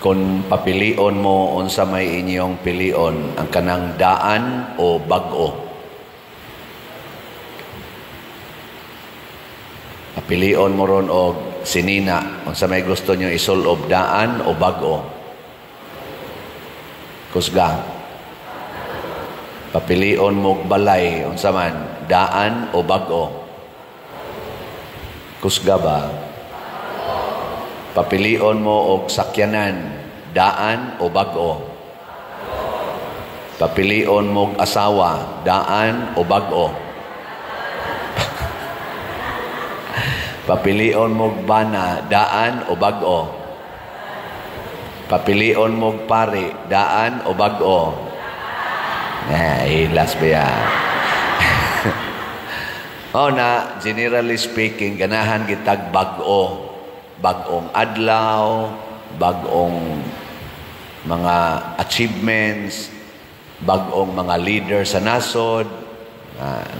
Kung papilion mo unsa may inyong pilion, ang kanang daan o bag-o. Papilion mo ron og sinina, unsa may gusto nyo isulob, daan o bag-o. Kusga. Papilion mo balay, unsa man, daan o bag-o. Kusga ba? Papilion mo og sakyanan, daan o bag-o. Papilion mo og asawa, daan o bag-o. Papilion mo og bana, daan o bag-o. Papilion mo og pari, daan o bag-o. Ilas ba yan? Na, generally speaking, ganahan kitag bag-o. Bag-ong adlaw, bag-ong mga achievements, bag-ong mga leader sa nasod.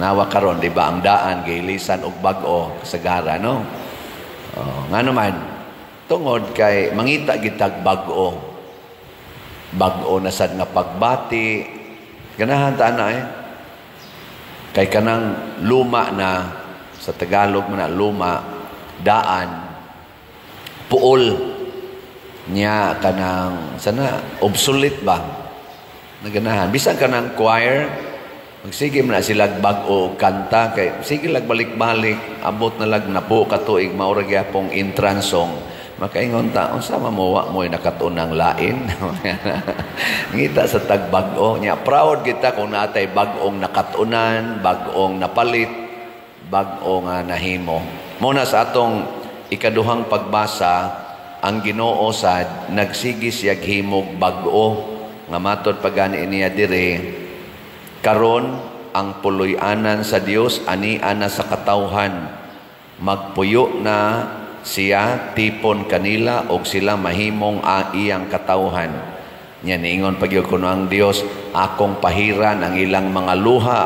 Nawa karon, di ba, ang daan, gailisan og bag-o, kasagara, no? Nga naman, tungod kay mangita gitag bag-o. Bag-o na sad nga pagbati. Ganahan ta na Kay kanang luma na, sa Tagalog man na luma, daan, puol niya kanang sana obsolete ba naganahan bisan kanang choir magsige man na sila bag-o kanta kay sige lag balik-balik abot na lag napo katuig maura gyapong entrance song makaingon ta unsa mamuwa mo nakatunang lain ngita sa tag bag-o nya proud kita kung naatay bag-ong nakatunan bag-ong napalit bag-o nga nahimo mo na sa atong ikaduhang pagbasa, ang Ginoo sad nagsigi siya himog bag-o nga matod pagani niya dire karon ang puloy-anan sa Dios ani ana sa katawhan magpuyo na siya tipon kanila og sila mahimong iyang katawhan nya niingon pagyud kuno ang Dios akong pahiran ang ilang mga luha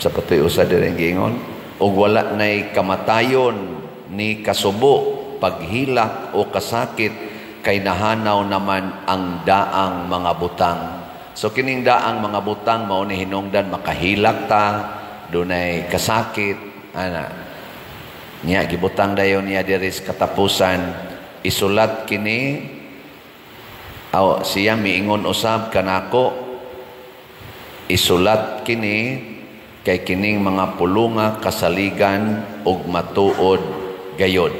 sa patoy usa dire giingon og wala nay kamatayon ni kasubo, paghilak o kasakit kay nahanaw naman ang daang mga butang. So kining daang mga butang mao ni hinungdan makahilak ta, dunay kasakit, ana. Nya gibutang dayon niya diri sa katapusan, isulat kini siya miingon usab kanako isulat kini kay kining mga pulunga kasaligan ug matuod gayod.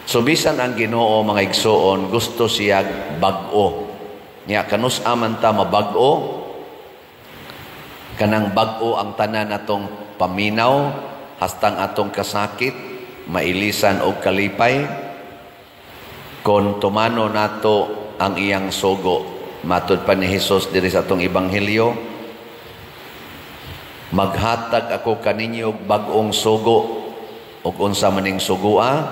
So bisan ang Ginoo mga igsoon gusto siya bag-o. Nya kanus aman ta mabag-o kanang bag-o ang tanan natong paminaw hastang atong kasakit mailisan og kalipay kon tumano nato ang iyang sugo matud pa ni Hesus diri sa atong ebanghelyo maghatag ako kaninyo og bag-ong sugo ug unsa maning sugua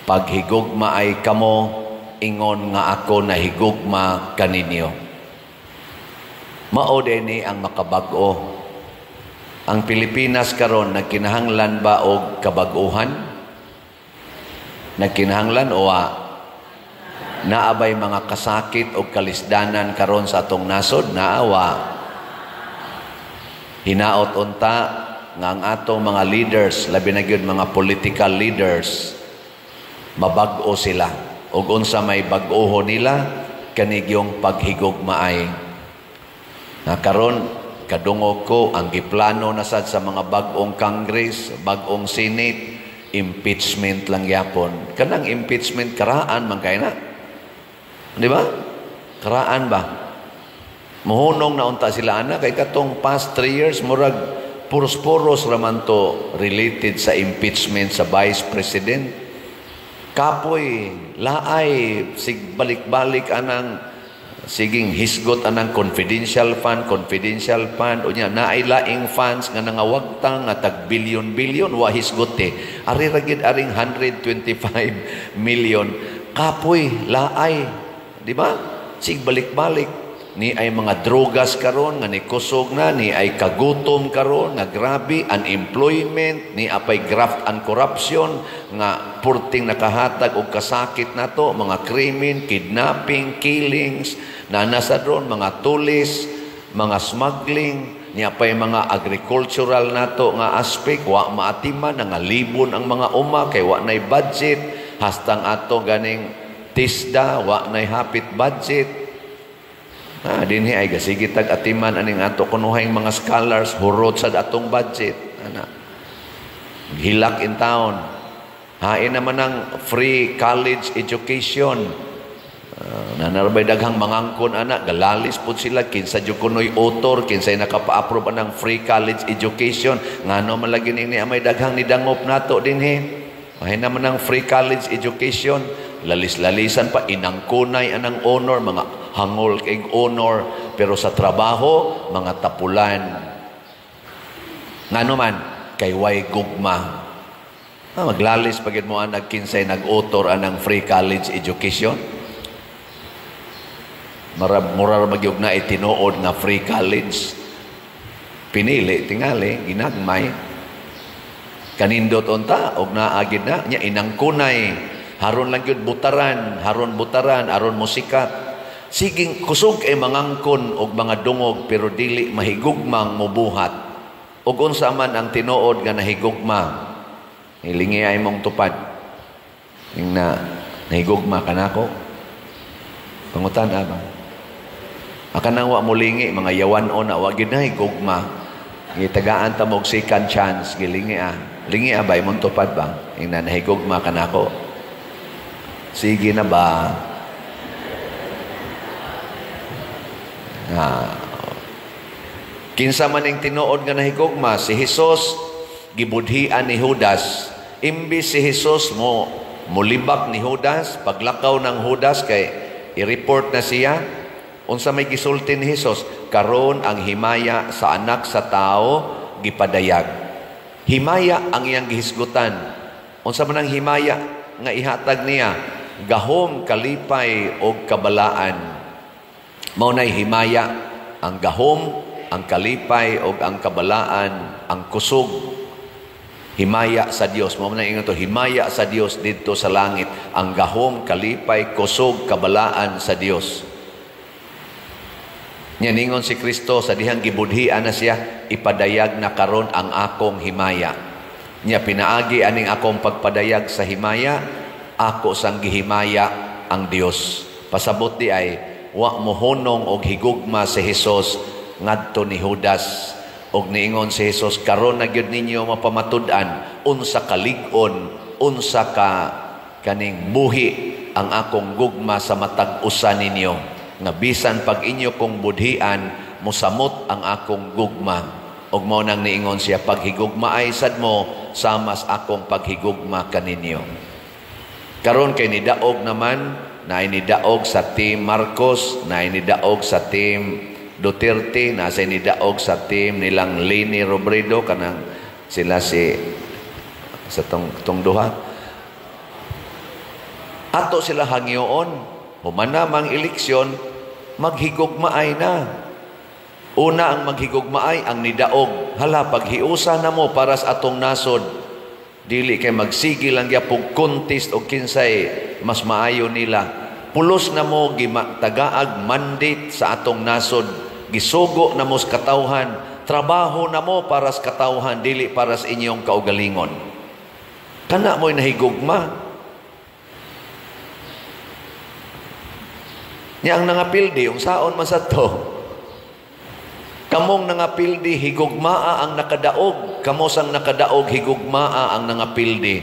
paghigugma ay kamo ingon nga ako nahigugma kaninyo mao ni ang makabag-o ang Pilipinas karon nagkinahanglan ba og kabag-uhan nagkinahanglan o naabay mga kasakit o kalisdanan karon sa atong nasod naawa hinaot unta nga ang atong mga leaders, labi na gyud mga political leaders, mabag-o sila. Ug unsa may bag-oho nila, kanig yung paghigugmaay. Na karon kadungog ko ang giplano na sad sa mga bag-ong Congress, bag-ong Senate, impeachment lang yapon. Kanang impeachment karaan man kay na. Di ba? Karaan ba? Muhunong na unta sila ana kay katong past 3 years murag puros-puros raman to related sa impeachment sa Vice President. Kapoy, laay, sig balik-balik anang siging hisgot anang confidential fund, o niya, naay laing funds nga nangawagtang nga tag bilyon-bilyon, wa hisgot Ari ragid aring 125 million. Kapoy, laay, di ba? Sig balik-balik. ni ay mga drogas karon nga nikusog na, ni ay kagutom karon nga grabe, unemployment, ni apay graft and corruption nga purting nakahatag og kasakit nato, mga krimen, kidnapping, killings, na nasa doon, mga tulis, mga smuggling, ni apay mga agricultural nato nga aspect, wa maatiman, nga libon ang mga uma, kay wa nay budget, hastang ato ganing tisda, wa nay hapit budget. Dinhi ay gasigitag atiman aning ato kunuhay mga scholars hurot sa atong budget. Hilak in town. Hain naman ng free college education. Nanarbay daghang mangangkon anak, galalis po sila, kinsa jud kunoy author, kinsay nakapa-approve ng free college education. Ngano man lagi ni amay daghang nidangop nato dinhi. Hain naman ng free college education. Lalis-lalisan pa, inangkunay anang honor, mga hangol kay honor, pero sa trabaho, mga tapulan. Nga naman, kay way gugma. Maglalis pagid mo ang nagkinsay, nag-author anang free college education. Murar magyug na itinuod nga free college. Pinili, tingali, ginagmay. Kanindot unta, og naagid na, niya inangkunay, haron lang yun butaran, aron musikat. Siging kusog ay mangangkon og mga dungog, pero dili mahigugmang mubuhat. Og unsa man ang tinuod nga nahigugma, ilingi ay mong tupad. Yung nahigugma ka na ako. Pangutan ba? Akanang wa mulingi, mga yawan o na, wag yun nahigugma. Gitagaan ta mog second chance, gilingi Lingi ba, imong tupad ba? Yung nahigugma ka na ako. Sige na ba? Kinsa man ang tinuod nga nahigugma, si Jesus, gibudhian ni Judas. Imbis si Jesus mulibak ni Judas, paglakaw ng Judas, kay i-report na siya, unsa may gisulti ni Jesus, karon ang himaya sa anak sa tao, gipadayag. Himaya ang iyang gihisgutan. Unsa man ang himaya nga ihatag niya, gahom, kalipay, o kabalaan. Maunay himaya, ang gahom, ang kalipay, o ang kabalaan, ang kusog. Himaya sa Dios. Maunay ingon to, himaya sa Dios dito sa langit. Ang gahom, kalipay, kusog, kabalaan sa Dios. Ningon si Kristo sa dihang gibudhian na siya, ipadayag na karon ang akong himaya. Niya pinaagi aning akong pagpadayag sa himaya, ako sang gihimaya ang Dios. Pasabot di ay wa mohonong og higugma si Jesus ngadto ni Judas, og niingon si Jesus, karon na gyud ninyo mapamatud-an unsa ka lig-on, unsa ka kaning buhi ang akong gugma sa matag usa ninyo, nga bisan pag inyo kong budhian mosamot ang akong gugma. Og mao nang niingon siya, paghigugma ay sad mo samas akong paghigugma kaninyo. Karon kay nidaog naman, na inidaog sa team Marcos, na inidaog sa team Duterte, na inidaog sa team nilang Leni Robredo, kanang sila sa tong duha. Ato sila hangyoon, humanamang eleksyon, maghigugmaay na. Una ang maghigugmaay ang nidaog. Hala, paghiusa na mo para sa atong nasod, dili kay magsigil lang gyapon contest o kinsay mas maayo nila. Pulos na mo gimatagaag mandate sa atong nasod. Gisugo na mo sa katawhan. Trabaho na mo para sa katawhan, dili para sa inyong kaugalingon. Kana mo'y nahigugma. Nya ang nangapildi, yung saon man sa to. Kamong nangapildi, higugmaa ang nakadaog. Kamo sang nakadaog, higugmaa ang nangapildi.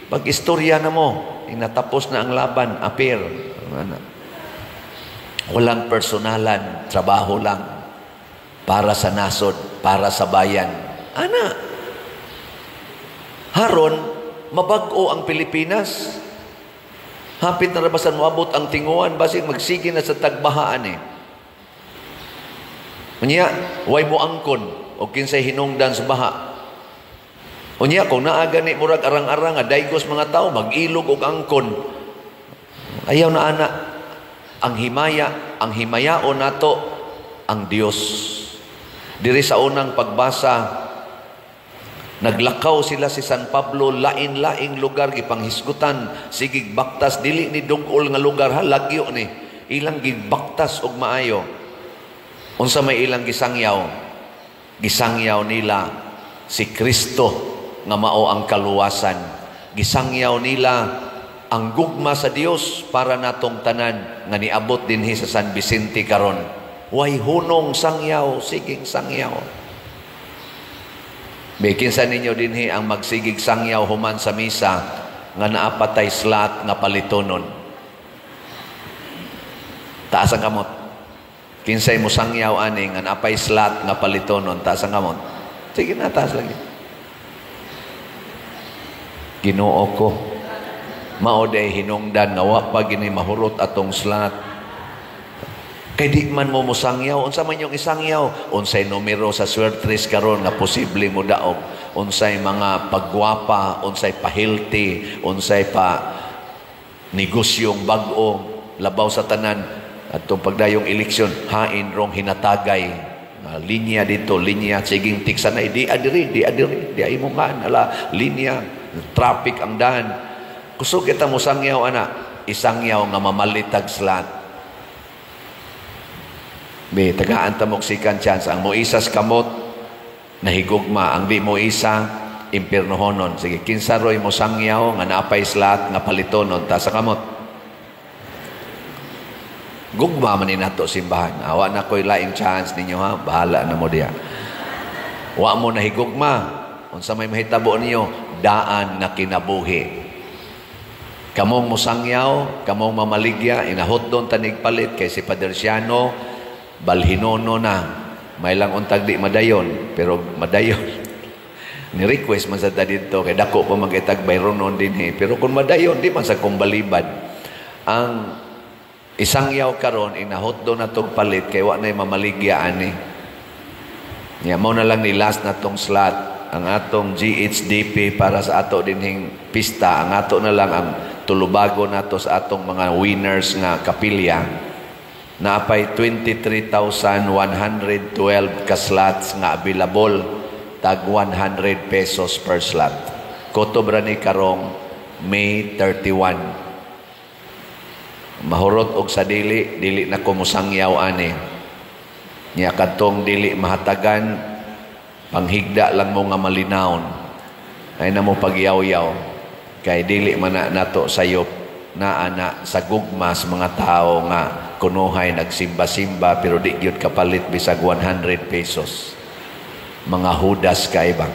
Pag-istorya na mo, inatapos na ang laban, apir. Walang personalan, trabaho lang. Para sa nasod, para sa bayan. Ana, haron, mabag-o ang Pilipinas. Hapit na rabasan moabot ang tinguan, basig magsige na sa tagbahaan eh. Unya, way mo angkon o kinsay hinungdan sa baha. Unya, kung naaga ni murag arang-arang, daygos mga tao, mag-ilog o angkon. Ayaw na ana, ang himaya, ang himayao nato, ang Dios. Diri sa unang pagbasa, naglakaw sila si San Pablo, lain-laing lugar gipanghisgutan, sigig baktas, dili ni dungol nga lugar, halagyo ni ilang gigbaktas og maayo. Unsa may ilang gisangyaw? Gisangyaw nila si Kristo nga mao ang kaluwasan. Gisangyaw nila ang gugma sa Dios para natong tanan nga niabot dinhi sa San Vicente karon. Way hunong sangyaw, sigig sangyaw. Kinsa ninyo dinhi ang magsigig sangyaw human sa misa nga naapatay slot nga palitonon. Taas ang kamot. Kinsay mo sangyaw ani nga naapay slot nga palitonon, taas ang kamot. Sige na, taas lagi. Ginoo ko, mao day hinungdan nga wa pa gini mahurot atong slot. Kay di man mo musangyaw, unsa man yung isangyaw, unsay numero sa swertres karon nga posible mo daog, unsay mga pagwapa, unsay pa-healthy, unsay pa negosyong bag-o, labaw sa tanan, at itong pagdayong eleksyon, hain rong hinatagay, linya dito, linya, siging tiksanay, di adiri, di imungan, ala, linya, traffic ang daan. Kusog kita musangyaw, anak, isangyaw nga mamalitag slat. Be, tagaan tamok sikan chance. Ang moisas kamot, nahigugma. Ang di moisa, impirnohonon. Sige, kinsaroy mo sangyaw, nga naapay slat, nga palitonon, ta sa kamot. Gugma man ni nato simbahan. Awa na ko'y laing chance ninyo ha. Bahala na mo diya. Wa mo nahigugma. Unsa may mahitabo niyo, daan nga kinabuhi. Kamong musangyaw, kamong mamaligya, inahot doon tanig palit kay si Padre Siano, balhinono na. May lang untag di madayon, pero madayon. Ni-request man sa dito, kay dako pa mag-itag bayronon din eh. Pero kung madayon, di man sa kumbalibad. Ang isangyaw karon inahot doon na tong palit, kay wa na'y mamaligya ani. Yeah, mo na lang ni last na tong slot, ang atong GHDP para sa ato dinhing pista, ang ato na lang ang tulubago nato sa atong mga winners nga kapilya. Naapay 23,112 ka slots nga available, tag 100 pesos per slot. Kotobra ni karong May 31. Mahurot og sa dili na kumusangyaw ani. Nya kadtong dili mahatagan, panghigda lang mo nga malinawon. Ay na mo pagyaw-yaw, kay dili man na nato sayop na ana sa gugmas mga tao nga kunuhay nagsimba-simba pero di gyud kapalit bisag 100 pesos. Mga hudas kaibang.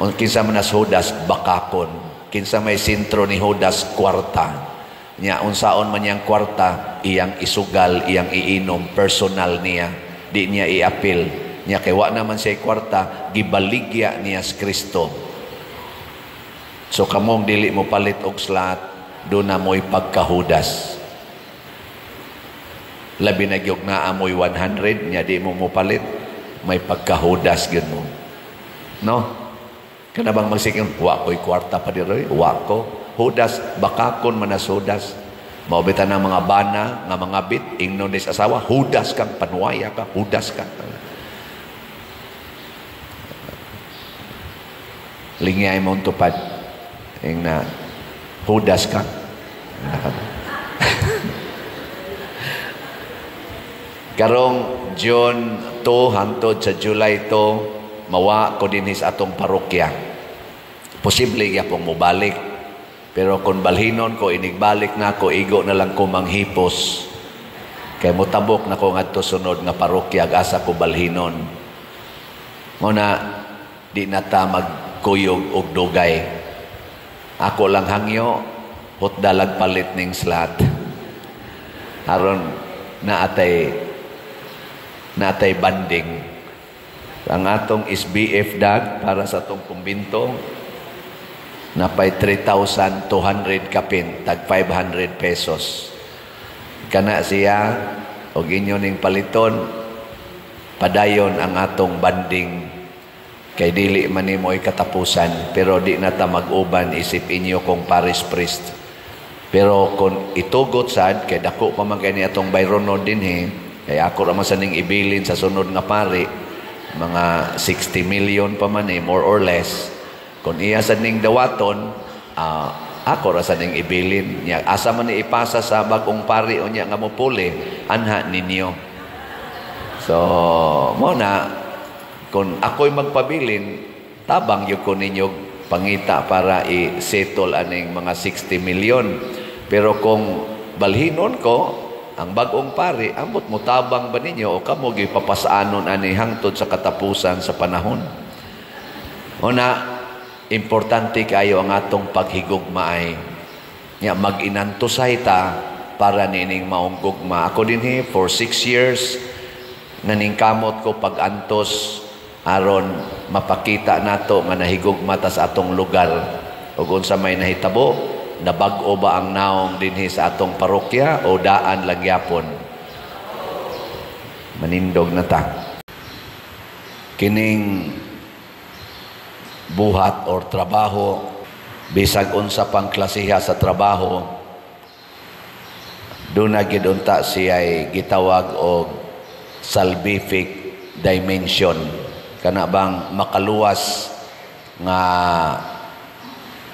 O kinsa man as hudas bakakon, kinsa may sentro ni hudas kwarta. Nya unsaon man yang kwarta, iyang isugal, iyang iinom, personal niya, di niya iapil. Nya kay wa naman siya kwarta, gibaligya niya sa Kristo. So kamong dili mo palit og slot, do na mo'y pagkahudas. Labi na gyud na amoy 100, nya di mo palit, may pagkahudas gyud mo. No? Kana bang magsiking, wa ko'y kwarta pa diri, wa ko. Hudas, bakakon manas hudas. Maubitan ng mga bana, nga mga bit, ingnon dis asawa, hudas kang, panuwaya ka, hudas ka. Lingay mong tupad. Ing na, hudas ka. Karong June 2, hangtod sa July 2, mawa ko din sa atong parokya. Posible yapong mubalik. Pero kung balhinon ko, inigbalik na ako, igo na lang ko manghipos. Kaya mutabok na ko nga to sunod nga parokya, asa ko balhinon. Muna, di na ta magkuyog og dugay. Ako lang hangyo, hutdalag palit ning slot. Aron, naatay banding. Ang atong SBF dag para sa atong kumbinto, napay 3,200 kapin, tag 500 pesos. Kana siya, o inyo ning paliton, padayon ang atong banding, kay dili man ni mo'y katapusan, pero di na ta mag-uban, isip inyo kung parish priest. Pero kung itugot sad, kay dako pa man kay ni atong bayronon din Kaya ako naman sa ning ibilin sa sunod nga pari, mga 60 million pa man more or less. Kung iya sa ning dawaton, ako ra sa ning ibilin. Asa man ni ipasa sa bagong pari o niya nga mupuli, anha ninyo. So, muna, kung ako'y magpabilin, tabang yung ko ninyo pangita para i-settle aning mga 60 million. Pero kung balhinon ko, ang bagong pari, ambot mo tabang ba ninyo o kamo gipapasaanon ani hangtod sa katapusan sa panahon. Una, importante kayo ang atong paghigugma ay mag-inantusay ta para nining maong gugma. Ako din for 6 years, naningkamot ko pag-antos aron mapakita nato nga nahigugma ta sa atong lugar. Ug unsa may nahitabo, nabag-o ba ang naong dinhi sa atong parokya o daan lagyapon? Manindog na ta. Kining buhat or trabaho, bisag unsa pang klasiha sa trabaho, doon na gid unta siya'y gitawag og salvific dimension. Kana bang makaluwas nga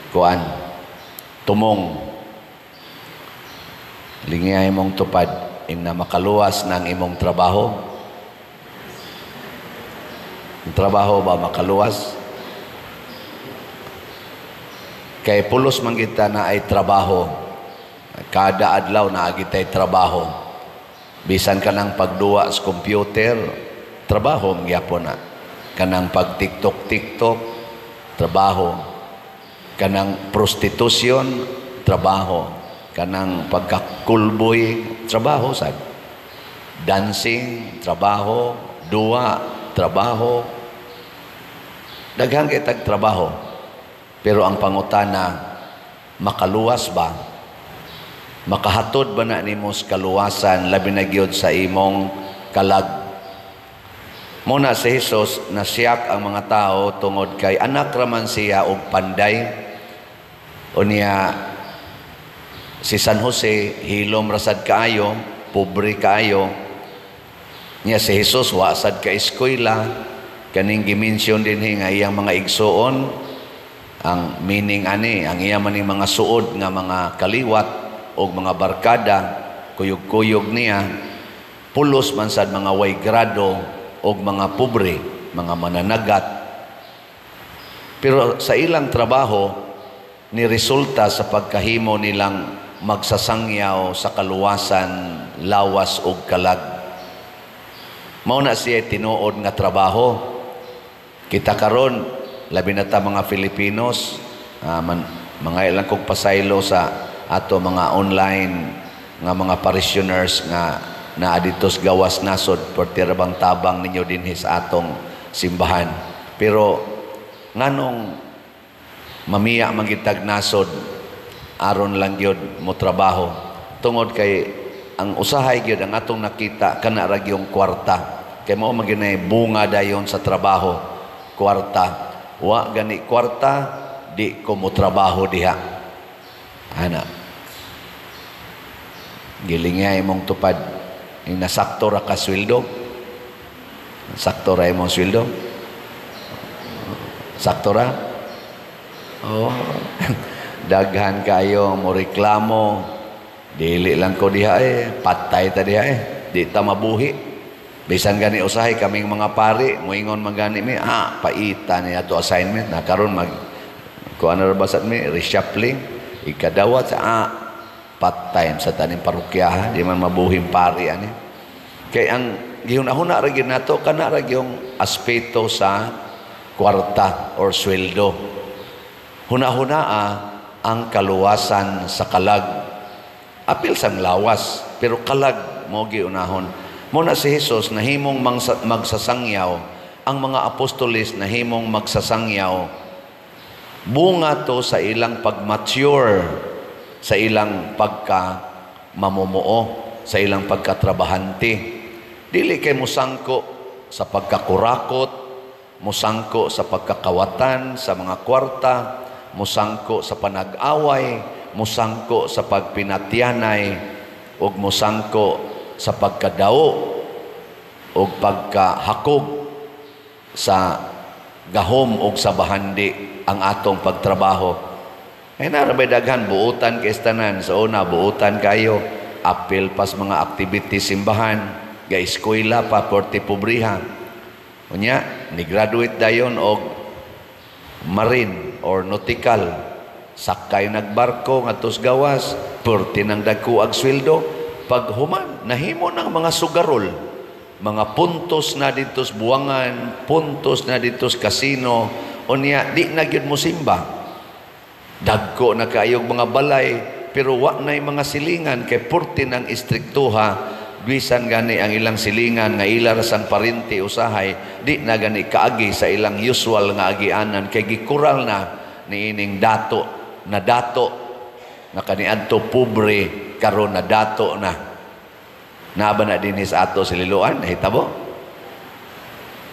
kuan tumong lingay mong tupad na makaluwas ng imong trabaho. Ang trabaho ba makaluwas? Kay pulos man kita na ay trabaho. Kada adlaw na agitay trabaho. Bisan ka ng pagduwa sa computer, trabaho gyapon na. Kanang pag-tiktok-tiktok, trabaho. Kanang prostitusyon, trabaho. Kanang pagkakulboy, trabaho sad. Dancing, trabaho. Duwa, trabaho. Daghang kitag trabaho. Pero ang pangutana, makaluwas ba? Makahatod ba na nimo sa kaluwasan labi na gyud sa imong kalag? Muna si Jesus nasiyak ang mga tao tungod kay anak raman siya og panday. O niya si San Jose hilom rasad kaayo, pobre kaayo. Niya si Jesus wasad ka eskwela, kaning gimensyon din nga iyang mga igsuon. Ang meaning ani, ang iya maning mga suod nga mga kaliwat o mga barkada, kuyog-kuyog niya, pulos man sad mga way grado o mga pobre, mga mananagat. Pero sa ilang trabaho, ni resulta sa pagkahimo nilang magsasangyaw sa kaluwasan, lawas o kalag. Mao na siya tinuod nga trabaho. Kita karon labi na ta mga Filipinos, mga ilang kong pasaylo sa ato mga online nga mga parishioners nga na aditos gawas nasod portirabang tabang ninyo dinhi sa atong simbahan. Pero nganong mamiya mangitag nasod aron lang gyud mo trabaho tungod kay ang usahay gyud ang atong nakita kana ra gyung kwarta. Kay mao maginay bunga dayon sa trabaho, kwarta. Wa gani kwarta, di ko mo trabaho diha. Ana. Gilingay mong tupad. Yung nasakto ra ka sweldo. Sakto ra imong sweldo. Sakto ra. Oh. Daghan kayo mo reklamo. Dili lang ko diha patay ta diha Di ta mabuhi. Bisan gani usahay kaming mga pari, moingon magani mi, paita ni ato assignment na karon mag kuan ra basat mi reshuffling ikadawat sa part time sa taning parokya, di man mabuhing pari ani. Kay ang gihuna-huna ra gyud nato kana ra gyung aspeto sa kwarta or sweldo. Huna-huna ang kaluwasan sa kalag. Apil sang lawas, pero kalag mo giunahon. Muna si Jesus na himong magsasangyaw, ang mga apostolis na himong magsasangyaw, bunga to sa ilang pag-mature, sa ilang pagka-mamumuo, sa ilang pagkatrabahante. Dili kay musangko sa pagkakurakot, musangko sa pagkakawatan, sa mga kwarta, musangko sa panag-away, musangko sa pagpinatyanay, ug musangko sa pagkadao o pagkahakog sa gahom o sa bahandi ang atong pagtrabaho. Ay narabay daghan, buutan kay tanan. Sa una, buutan kayo. Apil pas mga activity simbahan. Ga-eskwela pa, porti pobriha. Unya, ni-graduate dayon og marine or nautical. Sakay nagbarko nga tos gawas, porti ng dagko ag sweldo. Pag human, nahimo ng mga sugarol, mga puntos na ditos buwangan, puntos na ditos kasino, unya, di na gyud mo simba. Dagko na kaayog mga balay, pero wa na'y mga silingan, kay porti ng istriktuha, bisan gani ang ilang silingan nga ilar sang parinti usahay, di na gani kaagi sa ilang usual nga agianan, kay gikural na ni ining dato na kaniadto pobre karon na dato na naaba na din sa ato sililuan, nahitabo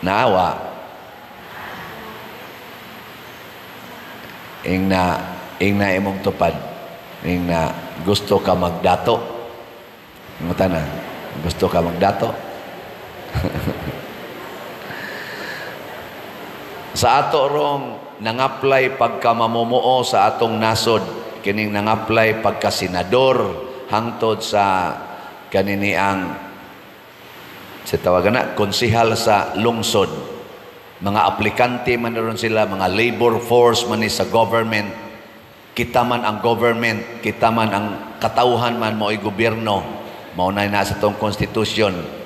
naawa ing na imong tupad ing na gusto ka magdato mata na gusto ka magdato sa ato rong nang-apply pagka mamumuo sa atong nasod, kining nang-apply pagka senador hangtod sa kanini ang sa tawagan na konsehal sa lungsod, mga aplikante man ron sila, mga labor force man ni sa government, kita man ang government, kita man ang katauhan man mo'y gobyerno, maunay na sa atong konstitusyon.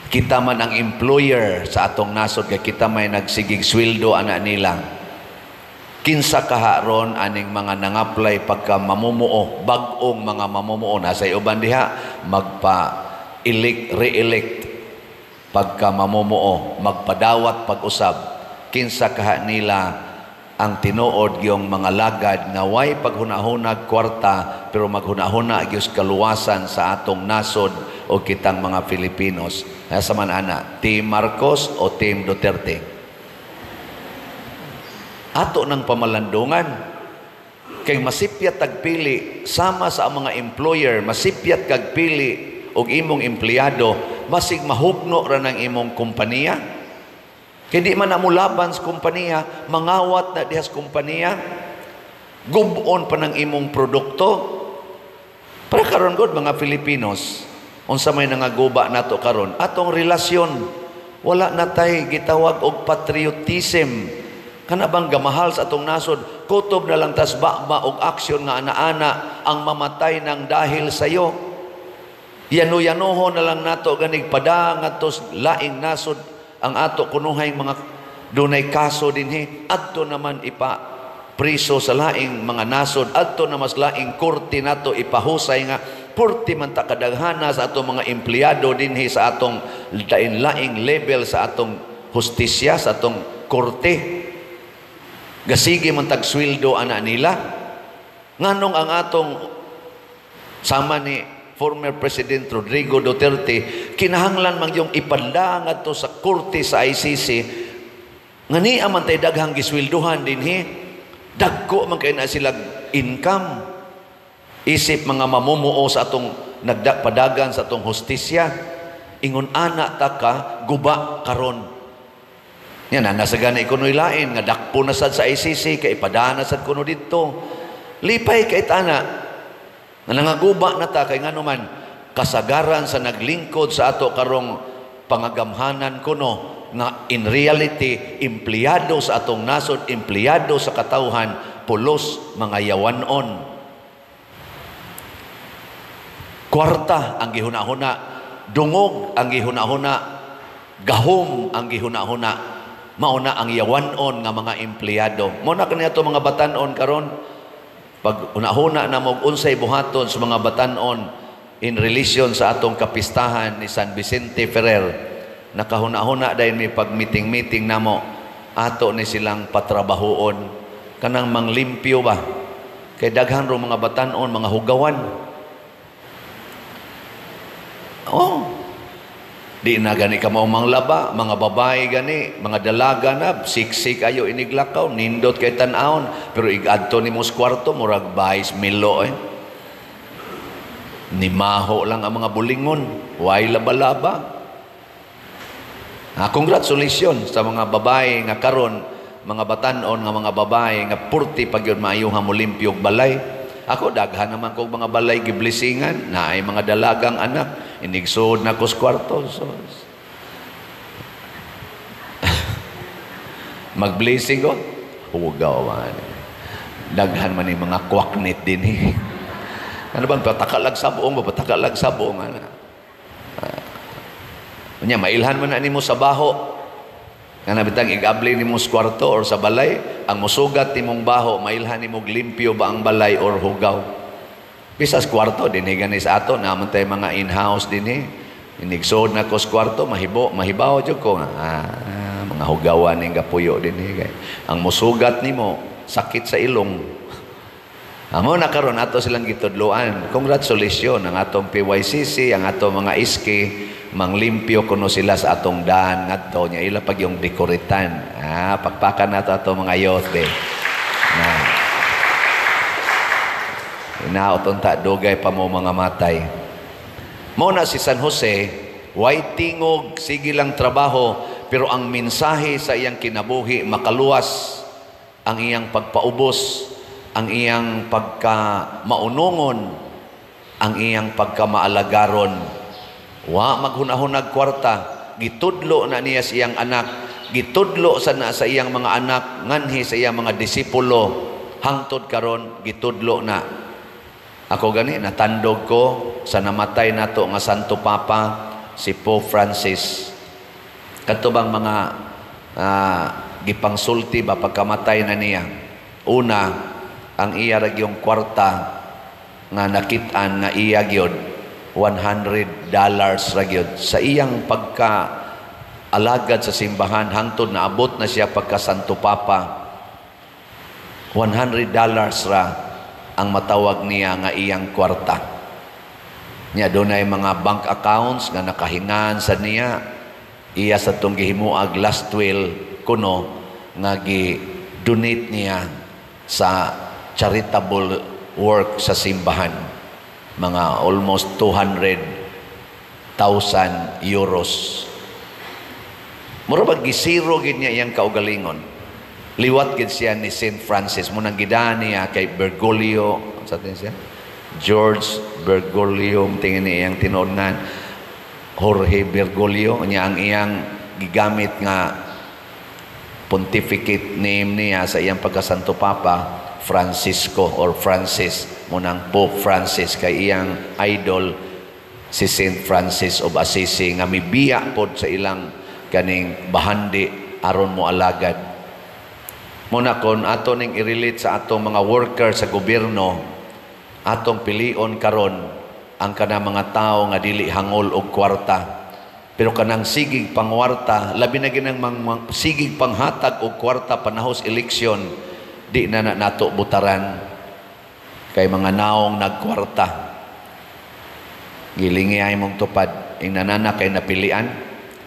Kita man ang employer sa atong nasod, kay kita may nagsigig sweldo ana nila. Kinsa kaharon aning mga nang-apply pagka mamumuo, bag-ong mga mamumuo nasa uban diha re-elect pagka mamumuo, magpadawat pag-usab. Kinsa kaha nila ang tinuod yung mga lagad nga way paghunahunag kwarta pero maghunahuna gyud kaluwasan sa atong nasod o kitang mga Filipinos. Sa man ana, Team Marcos o Team Duterte? Ato ng pamalandungan. Kay masipyat tagpili sama sa mga employer, masipyat kagpili og imong empleyado, masig mahugno ra ng imong kompanya. Kay di man na mulaban sa kompanya, mangawat na dihas kompanya, gubon pa ng imong produkto. Para karon gud mga Filipinos, unsa may nangaguba nato karon, atong relasyon wala na tay gitawag og patriotism. Kana bang gamahal sa atong nasod, kutob na lang tas baba og aksyon nga ana-ana ang mamatay ng dahil sayo. Yano-yanoho na lang nato ganig pada ngadtos laing nasod ang ato kunuhay mga dunay kaso dinhi, adto naman ipa priso sa laing mga nasod, adto na mas laing korte nato ipahusay nga porti man ta kadaghana sa atong mga empleyado dinhi sa atong laing level sa atong hustisya, sa atong korte. Gasige man tag sweldo ana nila. Nganong ang atong sama ni former President Rodrigo Duterte, kinahanglan man yung ipadla ngadto sa korte sa ICC, ngani aman tay daghang gisweldohan dinhi, dagko man kay na sila income. Isip mga mamumuo sa atong nagpadagan sa atong hustisya, ingon ana ta ka guba karon. Yan nasa gani kunoy lain nga dakpo na sad sa ICC kay ipadana sad kuno didto. Lipay kay tana nga nangaguba na ta kay nganuman kasagaran sa naglingkod sa ato karong pangagamhanan kuno nga in reality empleyado sa atong nasod, empleyado sa katawhan, pulos mga yawanon. Kwarta ang gihuna-huna, dungog ang gihuna-huna, gahom ang gihuna-huna, mauna ang yawanon nga mga empleyado. Muna kaniya ito mga batanon karon, pag una-huna na mo unsay buhaton sa mga batanon in relation sa atong kapistahan ni San Vicente Ferrer, nakahuna-huna dahil may pag-meeting-meeting na mo, ato ni silang patrabahoon, kanang manglimpyo ba? Kay daghan ro mga batanon, mga hugawan. Oh, di na gani ka mao manglaba, mga babae gani, mga dalaga na, siksik ayo iniglakaw, nindot kay tan-aon, pero igadto ni mos kwarto, murag bayis milo Nimaho lang ang mga bulingon, way laba-laba. Congratulations sa mga babae nga karon, mga batanon nga mga babae nga purti pag yun maayong hamulimpyo og balay. Ako daghan naman kog mga balay giblisingan na ay mga dalagang anak, inigsud na ko sa kwarto. So, mag-blessing ko, hugaw man. Daghan man yung mga kwaknit din eh. Ano bang patakalag sa buong, patakalag sa buong. Mailhan man na nimo sa baho. Nga nabitang igabli nimo sa kwarto or sa balay, ang musugat nimong baho, mailhan nimo limpyo ba ang balay or hugaw. Bisa sa kwarto, dinhigan sa ato, naman tayo mga in-house din eh. Inigsod na ko sa kwarto, mahibaw dyan ko. Mga hugawan ng kapuyo din eh. Ang musugat nimo, sakit sa ilong. Amo na karon ato silang gitudloan. Congratulations ang atong PYCC, ang atong mga iski, manglimpyo kuno sila sa atong daan ngadto nya ila pag yung dekoritan. Pakpakan nato atong mga youth din. Inaoton ta dugay pa mo mga matay. Mo na si San Jose, way tingog, sige lang trabaho, pero ang mensahe sa iyang kinabuhi makaluwas, ang iyang pagpaubos, ang iyang pagka-maunungon, ang iyang pagka-maalagaron. Wa maghunahunag kwarta, gitudlo na niya sa iyang anak, gitudlo sa iyang mga anak, nganhi sa iyang mga disipulo, hangtod karon gitudlo na. Ako gani, natandog ko sa namatay nato nga Santo Papa, si Pope Francis. Katubang mga gipangsulti ba pagkamatay na niya. Una, ang iya ragyong kwarta nga nakitaan nga iya gyud $100 ragyod sa iyang pagka-alagad sa simbahan hangtod na abot na siya pagka Santo Papa. $100 ra ang matawag niya nga iyang kwarta. Nya dunay mga bank accounts nga nakahingan sa niya. Iya sa tong gihimuag last will kuno nga gi-donate niya sa charitable work sa simbahan. Mga almost 200,000 euros. Mura ba gisiro gid niya iyang kaugalingon. Liwat gid siya ni Saint Francis. Munang gidaan niya kay Bergoglio, sa atin siya? George Bergoglio, tingin niya iyang tinodngan. Jorge Bergoglio, niya ang iyang gigamit nga pontificate name niya sa iyang pagkasanto Papa, Francisco or Francis, munang Pope Francis, kay iyang idol si Saint Francis of Assisi nga mibiya pod sa ilang kaning bahandi aron mo alagad. Muna kon ato ning i-relate sa atong mga worker sa gobyerno, atong pilion karon ang kana mga tao nga dili hangol og kwarta, pero kanang sigig pangwarta, labi na ginang sigig panghatag og kwarta panahos eleksyon, di na nato butaran kay mga naong nagkwarta. Gilingay mong tupad ing nanana kay napilian,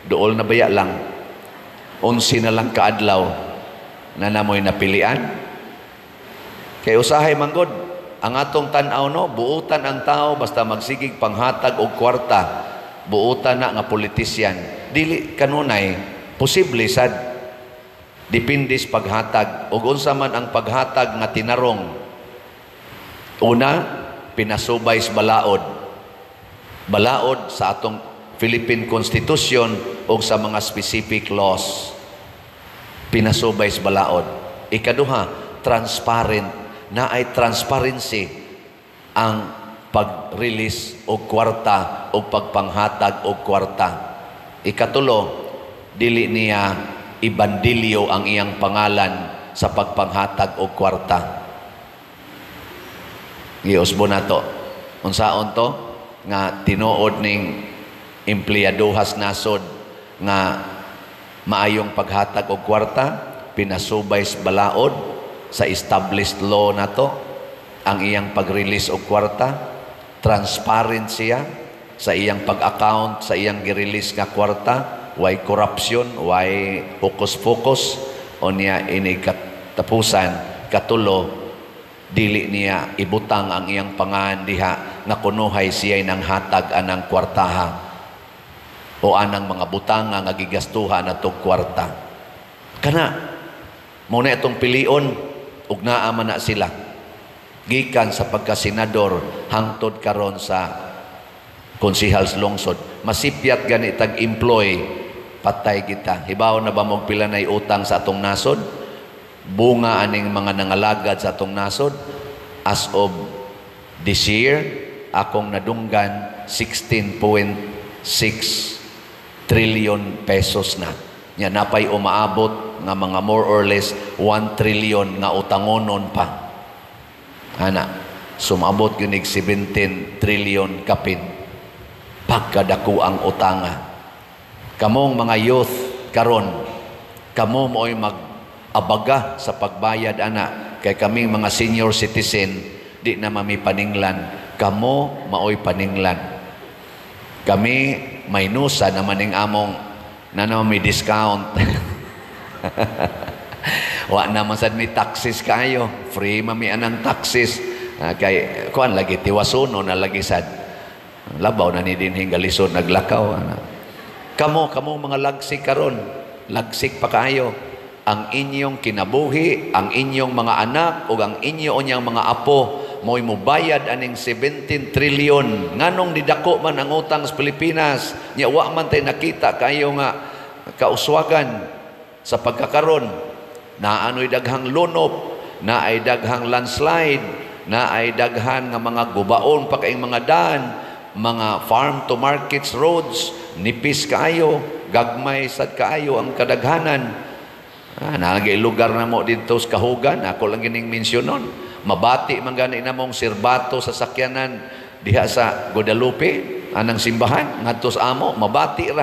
dool na baya lang 11 na lang kaadlaw na namoy napilian. Kay usahay manggod ang atong tan-aw no, buutan ang tao basta magsigig panghatag og kwarta, buutan na nga politisyan. Dili kanunay posible sad, depende sa paghatag ug unsa man ang paghatag nga tinarong. Una, pinasubay sa balaod sa atong Philippine Constitution o sa mga specific laws. Pinasubay sa balaod. Ikaduha, transparent, na ay transparency ang pag-release o kwarta o pagpanghatag o kwarta. Ikatulo, dili niya ibandilyo ang iyang pangalan sa pagpanghatag o kwarta. Giusbo na to. Unsaon to? Nga tinuod ning empleyaduhas nasod nga maayong paghatag og kwarta, pinasubay sa balaod sa established law na to ang iyang pag-release og kwarta, transparent siya sa iyang pag-account, sa iyang gi-release nga kwarta, way corruption, way focus o niya ini katapusan. Katulo, dili niya ibutang ang iyang pangan diha nga kunuhay siya nang hatag anang kwartaha. o anang mga butang nga gigastuhan na to kwarta. Kana, muna itong pilion, ug naaman na sila. Gikan sa pagkasenador, hangtod karon sa konsihals lungsod. Masipyat gani tag-employ, patay kita. Hibaw na ba mong pila na utang sa atong nasod? Bunga aning mga nangalagad sa atong nasod? As of this year, akong nadunggan 16.6 trillion pesos na. Nya napay umaabot nga mga more or less 1 trillion nga utangonon pa. Ana, sumabot yun 17 trillion kapin. Pagkadaku ang utanga. Kamong mga youth karon, kamo mo'y mag-abaga sa pagbayad ana. Kay kaming mga senior citizen, di na mamipaninglan. Kamo maoy paninglan. Kami may nusa naman ng among na naman may discount. Wa naman sad may taxes kayo. Free mami anang taxes. Kay kuan lagi tiwasuno na lagi sad. Labaw na ni dinhing galisod naglakaw. Kamo mga lagsik karon. Lagsik pa kayo. Ang inyong kinabuhi, ang inyong mga anak o ang inyong mga apo mo'y mubayad aning 17 trillion. Nganong didako man ang utang sa Pilipinas. Nya wa man tay nakita kayo nga kauswagan sa pagkakaron. Naano'y daghang lunop, naay daghang landslide, naay daghan nga mga gubaon pa kaing mga daan, mga farm to markets roads, nipis kaayo, gagmay sad kaayo ang kadaghanan. Nagay lugar na mo dito sa Kahugan, ako lang gining mensyonon. Mabati man gani na mong sirbato sa sakyanan diha sa Guadalupe, anang simbahan, ngadto sa amo, mabati ra.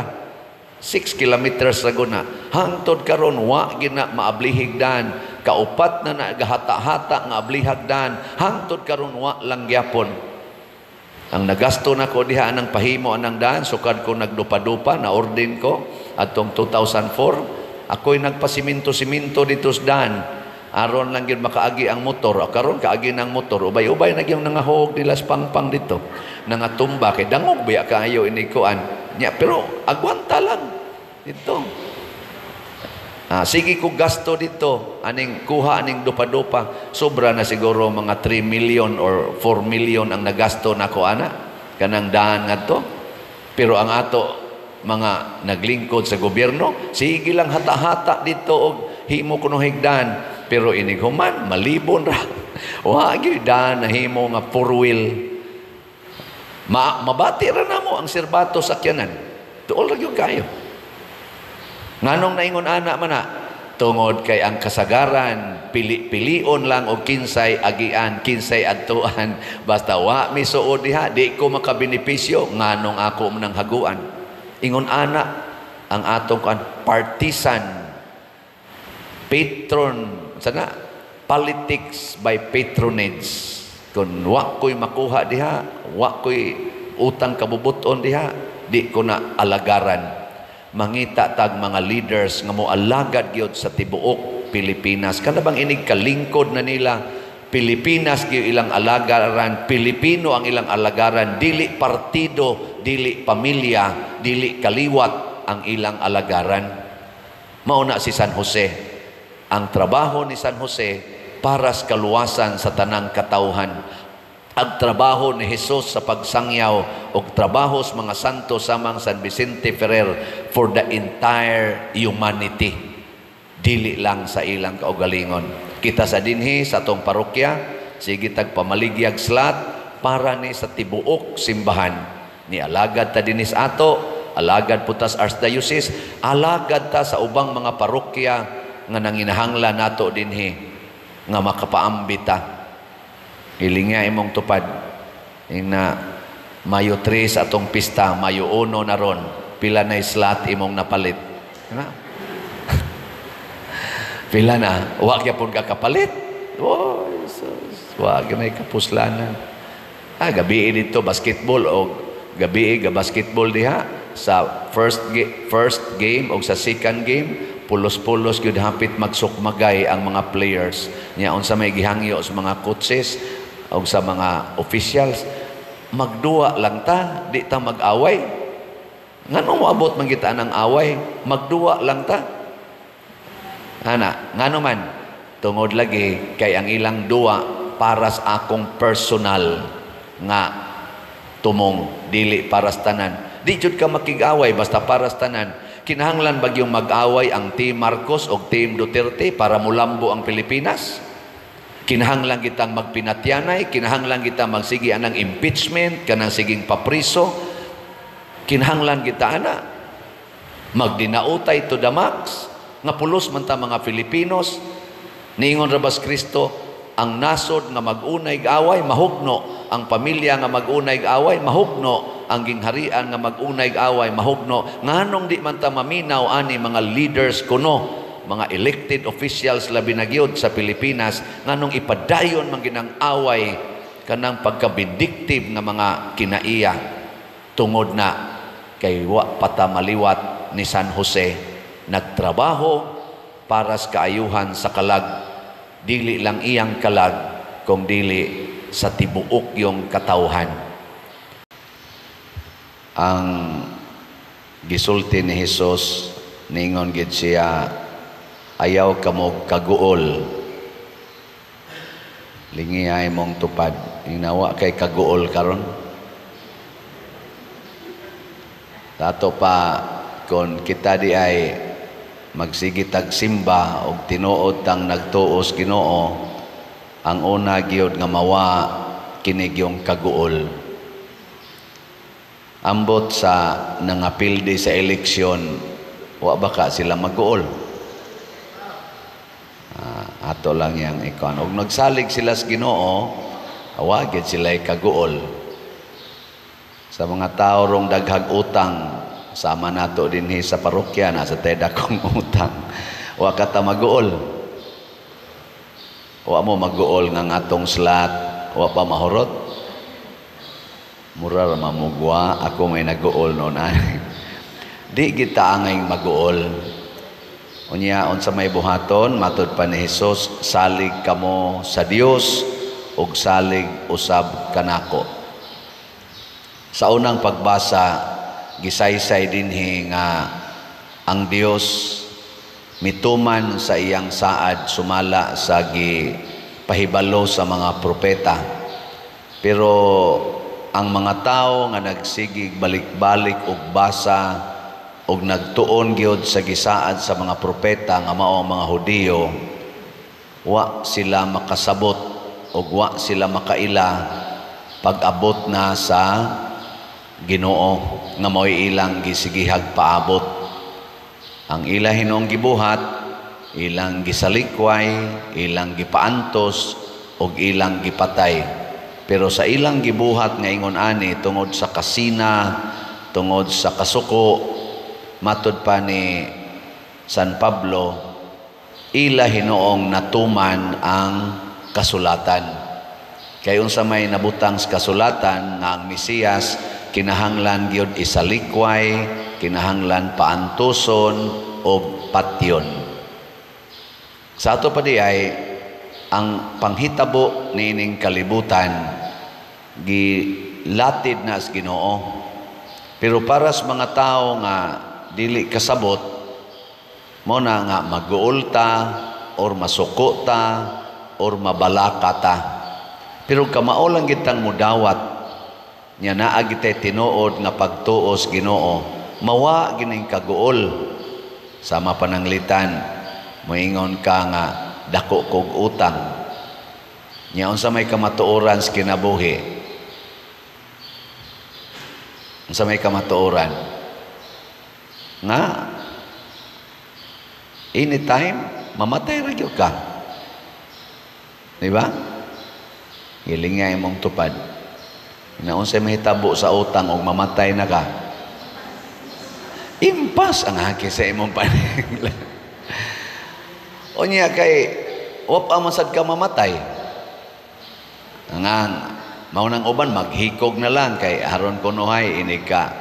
6 kilometers ra guna. Hangtod karon wa gina maablihigdan, kaupat na nagahata-hata nga ablihagdan, hangtod karon wa lang gyapon. Ang nagasto na ko diha anang pahimo anang daan, sukad ko nagdupa-dupa na orden ko atong 2004. Ako'y nagpasiminto-siminto dito sa daan. Aron lang yun makaagi ang motor. Karon kaagi ng motor. Ubay-ubay na yung nangahog nila sa pangpang dito. Nangatumba. Kay dangog biya kayo inikuan. Pero agwanta lang. Dito. Sige ko gasto dito. Aning kuha, aning dupa-dupa. Sobra na siguro mga 3 million or 4 million ang nagasto na ko, ana. Kanang daan nga to. Pero ang ato mga naglingkod sa gobyerno, sige lang hata-hata dito og himo kuno higdan, pero inighuman malibon ra. Wa gyud daan na himo nga four wheel. Mabati ra namo ang sirbato sakyanan. Tuol ra gyud kayo. Nganong naingon ana man na tungod kay ang kasagaran pili-pilion lang og kinsay agian, kinsay adtuan, basta wa mi suod diha di ko makabenepisyo nganong ako manang haguan. Ingon ana ang atong partisan patron sana politics by patronage. Kung wa ko'y makuha diha, wa ko'y utang kabubuton diha, di ko na alagaran. Mangita tag mga leaders nga mo alagad gyud sa tibuok Pilipinas. Kana bang inig kalingkod na nila Pilipinas gyud ilang alagaran, Pilipino ang ilang alagaran, dili partido, dili pamilya, dili kaliwat ang ilang alagaran. Mauna si San Jose. Ang trabaho ni San Jose para sa kaluwasan sa tanang katawhan. Ang trabaho ni Jesus sa pagsangyaw o trabaho sa mga santo samang San Vicente Ferrer for the entire humanity. Dili lang sa ilang kaugalingon. Kita sa dinhi sa atong parokya, sige tagpamaligyag slat para ni sa tibuok simbahan. Ni alagad ta dinis ato, alagad putas Archdiocese, alagad ta sa ubang mga parokya nga nanginahanglan nato dinhi nga makapaambita. Ilinga imong tupad na Mayo 3 atong pista, Mayo 1 na ron, pila na slot imong napalit. Pila na, wag yapon ka kapalit. Oh, Jesus. Wag na kapuslanan. Gabi dito basketball o gabi ga basketball diha sa first game o sa second game, pulos-pulos gyud hapit magsukmagay ang mga players. Nya unsa may gihangyo sa mga coaches o sa mga officials, magduwa lang ta, di ta mag-away. Nganong moabot man kita ng away? Magduwa lang ta. Ngano man, tungod lagi kay ang ilang duwa para sa akong personal nga tumong, dili para sa tanan. Di jud ka makig-away basta para sa tanan. Kinahanglan bagyong mag-away ang Team Marcos o Team Duterte para mulambo ang Pilipinas? Kinahanglan kitang magpinatyanay, kinahanglan kita magsigi anang impeachment, kanang siging papriso, kinahanglan kita magdinautay to the max, nga pulos man ta mga Filipinos, niingon rabas Kristo, ang nasod nga mag-unay away, mahugno, ang pamilya nga mag-unay away, mahugno, ang gingharian nga mag-unay away, mahugno, nganong di man ta maminaw ani mga leaders kuno, mga elected officials labi na gyud sa Pilipinas nganong ipadayon man ginang away kanang pagka-vindictive nga mga kinaiya tungod na kay wa patamaliwat ni San Jose nagtrabaho para sa kaayuhan sa kalag, dili lang iyang kalag kung dili sa tibuok yung katawhan. Ang gisulti ni Jesus ningon gid siya, ayaw kamo kaguol, lingi ay mong tupad. Inawa kay kaguol karon. Tato pa kung kita di ay magsigitag simba o tinuod tang nagtuos Ginoo, ang una gyud nga mawa kinig yung kaguol. Ambot sa nangapildi sa eleksyon, wa baka sila maguol. Ato lang yang ikon. Og nagsalig sila sa Ginoo, awagid sila kaguol. Sa mga tao rong daghag utang, sama nato dinhi sa parokya na sa teda kong utang. Wa ka ta maguol. Wa mo maguol nga atong slat, wa pa mahurot. Mura ra mamugwa, ako may naguol noon ay. Di kita angay maguol. Unya unsa may buhaton matud pa ni Hesus, salig kamo sa Dios ug salig usab kanako. Sa unang pagbasa gisaysay dinhi nga ang Dios mituman sa iyang saad sumala sa gipahibalo sa mga propeta. Pero ang mga tao nga nagsigig balik-balik og basa og nagtuon gyud sa gisaad sa mga propeta nga mao ang mga Hudiyo, wa sila makasabot og wa sila makaila pag-abot na sa Ginoo nga mao'y ilang gisigihag paabot. Ang ila Hinoong gibuhat, ilang gisalikway, ilang gipaantos og ilang gipatay. Pero sa ilang gibuhat nga ingon ani tungod sa kasina, tungod sa kasuko, matud pa ni San Pablo, ila Hinoong natuman ang kasulatan. Kay unsa may nabutang sa kasulatan nga ang Mesiyas kinahanglan gyud isalikway, kinahanglan paantuson o patyon. Sa ato pa di ay ang panghitabo niining kalibutan gilatid na sa Ginoo. Pero para sa mga tao nga dili kasabot, mo na nga maguol ta or masuko ta or mabalaka ta. Pero kamao lang gitang mudawat nya naa gitay tinuod nga pagtuos Ginoo, mawa gining kaguol. Sama pananglitan moingon ka nga dako kog utang, nya unsa may kamatuoran sa kinabuhi, unsa may kamatuoran nga anytime mamatay ra gyud ka, di ba? Hilingay mong tupad na unsa may hitabo sa utang og mamatay na ka, impas ang haki sa imong paninglan. Unya kay wa pa masad ka mamatay. Nga maunang uban maghikog na lang kay haron kunuhay ini ka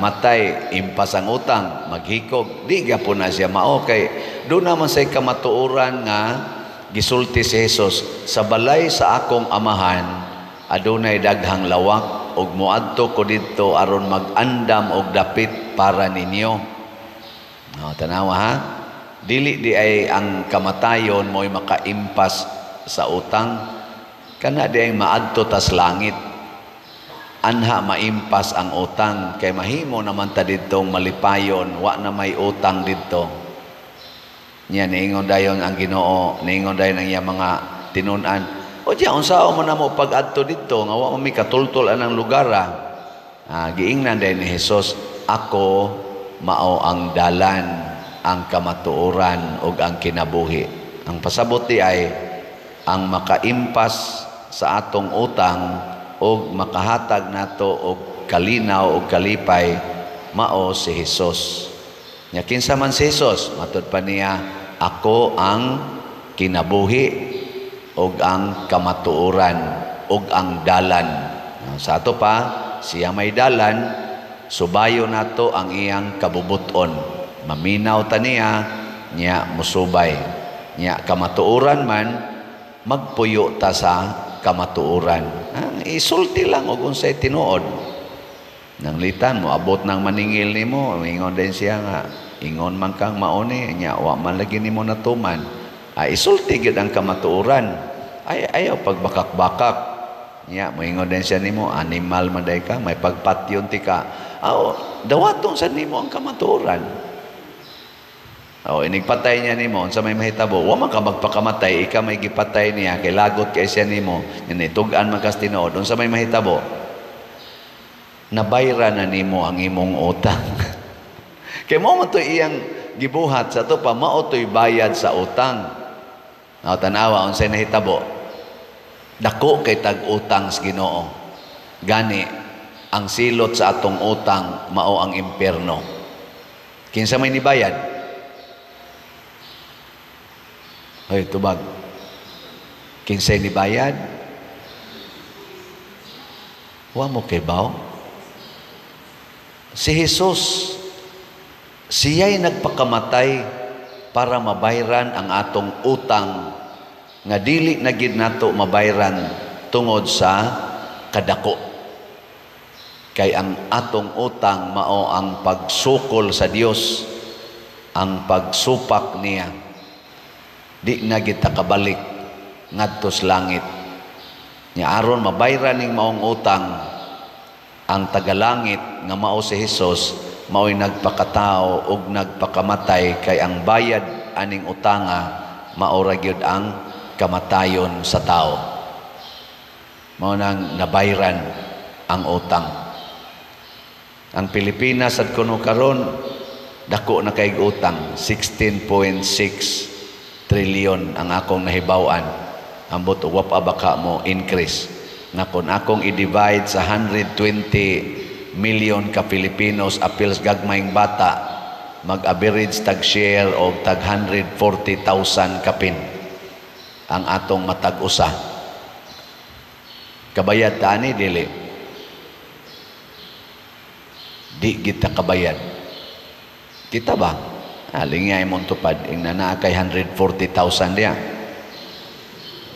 matay impas ang utang maghikog, di gyapon na siya mao kay do naman say kamatuoran nga gisulti si Jesus, sa balay sa akong amahan adunay daghang lawak og muadto ko didto aron mag-andam og dapit para ninyo. Tanawa ha. Dili di ay ang kamatayon mo'y makaimpas sa utang. Kana di ay maadto tas langit. Anha maimpas ang utang kay mahimo naman ta didtong malipayon, wa na may utang didto. Nya niingon dayon ang Ginoo, niingon dayon ang iya mga tinun-an. O diya unsao man namo pag-adto didto nga wa mi katultol anang lugar. Giingnan dayon ni Hesus, ako mao ang dalan, ang kamatuoran ug ang kinabuhi. Ang pasabot di ay ang makaimpas sa atong utang o makahatag nato og kalinaw o kalipay mao si Hesus. Nya kinsa man si Hesus? Matud pa niya, ako ang kinabuhi og ang kamatuoran og ang dalan. Sa ato pa, siya may dalan, subayo nato ang iyang kabubuton. Maminaw ta niya, nya musubay. Nya kamatuoran man, magpuyo ta sa kamatuoran. Isulti lang og unsay tinuod. Nang litan mo abot nang maningil nimo, ingon din siya nga, ingon man kang mauni, nya wa man lagi nimo natuman. Isulti gid ang kamatuoran. Ayaw pagbakak-bakak. Nya moingon din siya nimo, animal man day ka, may pagpatyon ti ka. Dawaton sa nimo ang kamatuoran. Inigpatay niya nimo unsa may mahitabo, wa man ka magpakamatay, ika may gipatay niya kay lagot kay siya nimo, nitugan man kas tinuod, unsa may mahitabo? Nabayra na nimo ang imong utang. Kay mo man to iyang gibuhat sa to pa mao toy bayad sa utang. Tanawa unsay nahitabo? Dako kay tag-utang sa Ginoo. Gani ang silot sa atong utang mao ang impyerno. Kinsa may nibayad? Hoy, tubag. Kinsay ni bayad? Wa mo kay baw? Si Jesus, siya'y nagpakamatay para mabayran ang atong utang nga dili na gid nato mabayran tungod sa kadako. Kay ang atong utang mao ang pagsukol sa Dios, ang pagsupak niya. Di na kita kabalik ngadto sa langit. Nya aron mabayran ning maong utang, ang tagalangit nga mao si Hesus mao'y nagpakatao ug nagpakamatay kay ang bayad aning utanga mao ra gyud ang kamatayon sa tao. Mao nang nabayran ang utang. Ang Pilipinas at kuno karon dako na kay utang, 16.6 trilyon ang akong nahibaw-an. Ambot wa pa baka mo increase. Nga kung akong i-divide sa 120 million ka Filipinos apils gagmayng bata, mag-average tag share o tag 140,000 kapin ang atong matag-usa. Kabayad tani dili. Di kita kabayad. Kita ba? Lingay mong tupad, na kay 140,000 diya.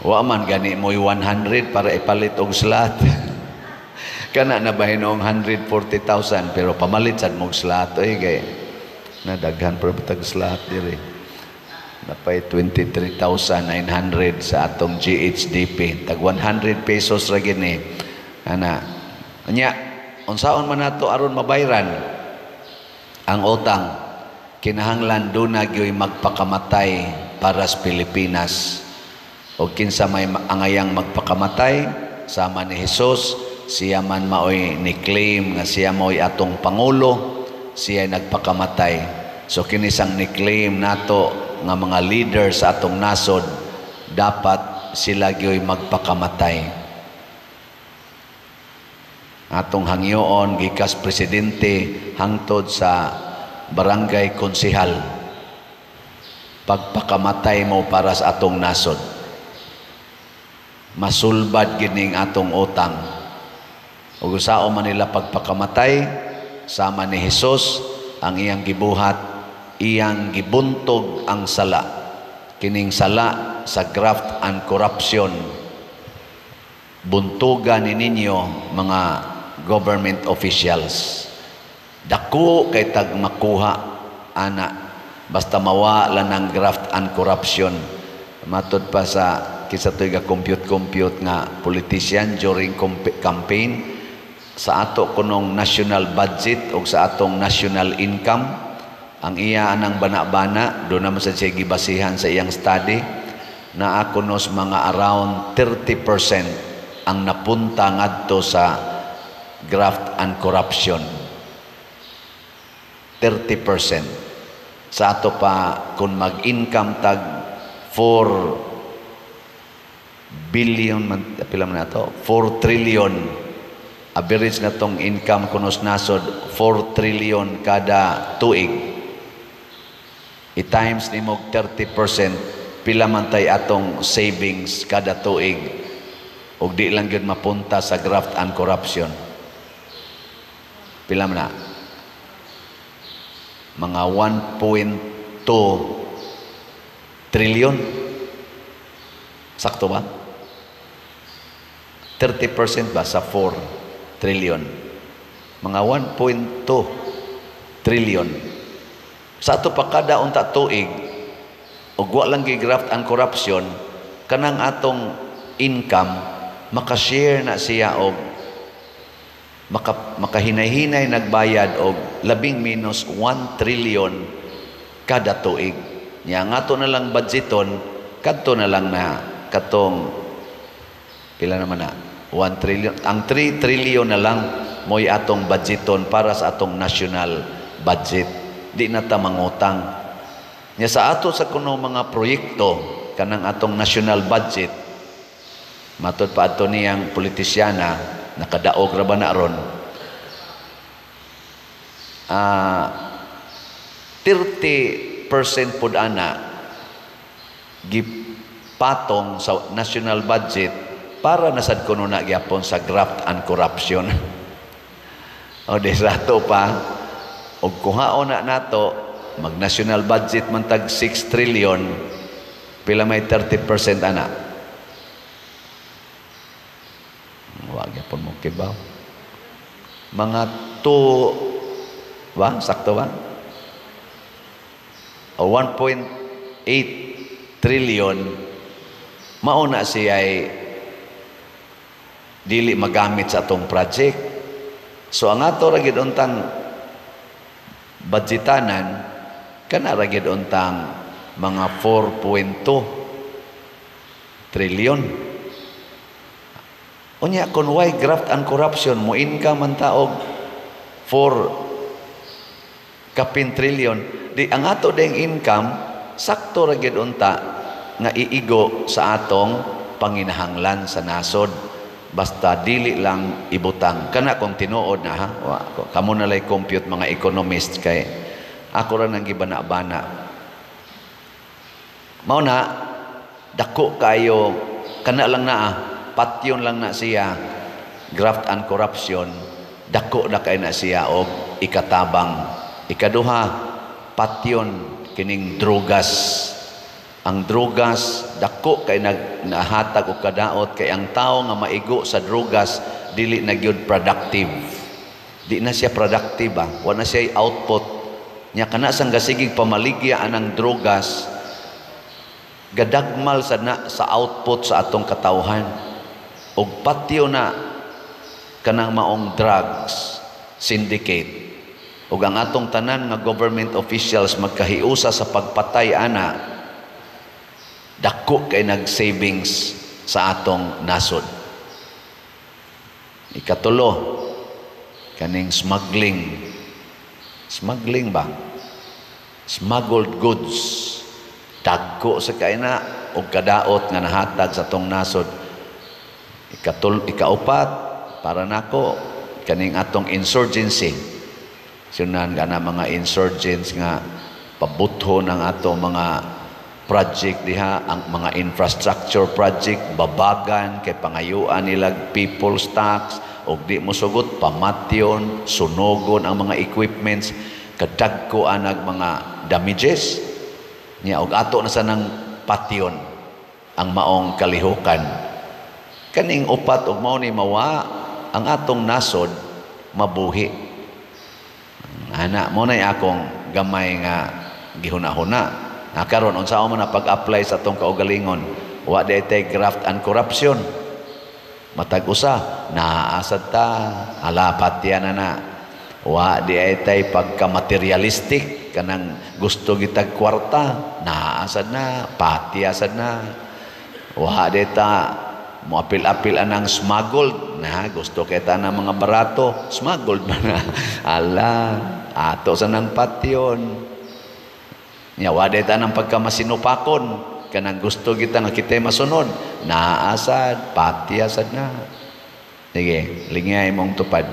Wa man gani mo'y 100 para ipalit og slot. Kana na ba hinong 140,000 pero pamalit sad mong slot kay nadaghan pero tag slot diri. Napay 23,900 sa atong GHDP. Tag 100 pesos ra gini. Anya unsaon man nato aron mabayran ang utang? Kinahanglan duna gyoy magpakamatay para sa Pilipinas. O kinsa may angayang magpakamatay sama ni Hesus, siya man maoy ni-claim nga siya maoy atong pangulo, siya nagpakamatay. So kinisang ni-claim nato nga mga leader sa atong nasod, dapat sila gyoy magpakamatay. Atong hangyoon gikas presidente hangtod sa barangay konsehal, pagpakamatay mo para sa atong nasod. Masulbad gining atong utang. Ug usao man nila pagpakamatay sama ni Hesus ang iyang gibuhat, iyang gibuntog ang sala. Kining sala sa graft and corruption. Buntugan ni ninyo mga government officials. Dako kay tag makuha ana basta mawala ng graft and corruption. Matod pa sa kisa to'y compute nga politician during campaign sa ato kunong national budget o sa atong national income, ang iya anang bana-bana doon naman sa siya gibasihan sa iyang study na akunos mga around 30% ang napunta ngadto sa graft and corruption. 30%. Sa ato pa kung mag-income tag 4 billion pila man nato 4 trillion average na tong income kunos nasod 4 trillion kada tuig. I-times nimo 30%, pila man tay atong savings kada tuig ug di lang gyud mapunta sa graft and corruption. Pila man na? Mga 1.2 trillion. Sakto ba? 30% ba sa 4 trillion? Mga 1.2 trillion. Sa ato pa kada unta tuig, ug wa lang gi-graft and corruption, kanang atong income, makashare na siya og makahinay-hinay nagbayad og labing minus 1 trillion kada tuig. Nya nga to na lang budgeton, kadto na lang na katong pila naman na 1 trillion. Ang 3 trillion na lang mo'y atong budgeton para sa atong national budget. Di na ta mangutang. Nya sa ato sa kuno mga proyekto kanang atong national budget, matod pa ato niyang politisyana nakadaog ra ba na ron 30% pud ana gipatong sa national budget para nasad kuno na gyapon sa graft and corruption. O desrato pa og kuhaon na nato mag national budget man tag 6 trillion, pila may 30% ana. Wag yapon mo kibaw. Mga 2 ba? Sakto ba? O 1.8 trillion mauna siya ay dili magamit sa atong project. So ang ato ra gid untang budgetanan kana ra gid untang mga 4.2 trillion. Unya kung why graft and corruption mo income man taog 4 trillion, di ang ato ding income sakto ra gid unta nga iigo sa atong panginahanglan sa nasod, basta dili lang ibutang. Kana kung tinuod na ha, kamo na lay compute mga economist kay ako ra nang gibana-bana. Mao na dako kayo kana lang na patyon lang na siya graft and corruption, dako na kay na siya og ikatabang. Ikaduha, patyon kining drogas. Ang drogas dako kay nahatag og kadaot kay ang tao nga maigo sa drogas dili na gyud productive. Di na siya productive ba? Wa na siya output. Nya kana sang gasigig pamaligya anang drogas gadagmal sa output sa atong katawhan. Og patyo na kanang maong drugs syndicate. Ug ang atong tanan nga government officials magkahiusa sa pagpatay ana, dako kay nag-savings sa atong nasod. Ikatulo, kaning smuggling. Smuggling ba? Smuggled goods. Dagko sa kaina og kadaot nga nahatag sa atong nasod. Ikaupat, para nako kaning atong insurgency. Sunan ka na mga insurgents nga pabutho ng atong mga project diha, ang mga infrastructure project, babagan kay pangayuan nila people's tax, o di mo sugot, pamatyon, sunogon ang mga equipments, kadagko anag mga damages niya, og ato na sa nang patyon ang maong kalihukan. Kaning upat og mao ni mawa ang atong nasod mabuhi. Ana mo na akong gamay nga gihuna-huna. Karon unsa man na pag-apply sa tong kaugalingon, wa di tay graft and corruption. Matag usa naasad ta alapat yan na. Wa di tay pagka-materialistic kanang gusto gitag kwarta, naasad na, pati asad na. Wa di ta moapil-apil anang smuggled na gusto kita ng mga barato, smuggled man na. Ala, ato sa nang patyon. Wa di ta ng pagkamasinupakon kanang gusto kita nga kita'y masunod, naasad, pati asad na. Sige, lingay mong tupad.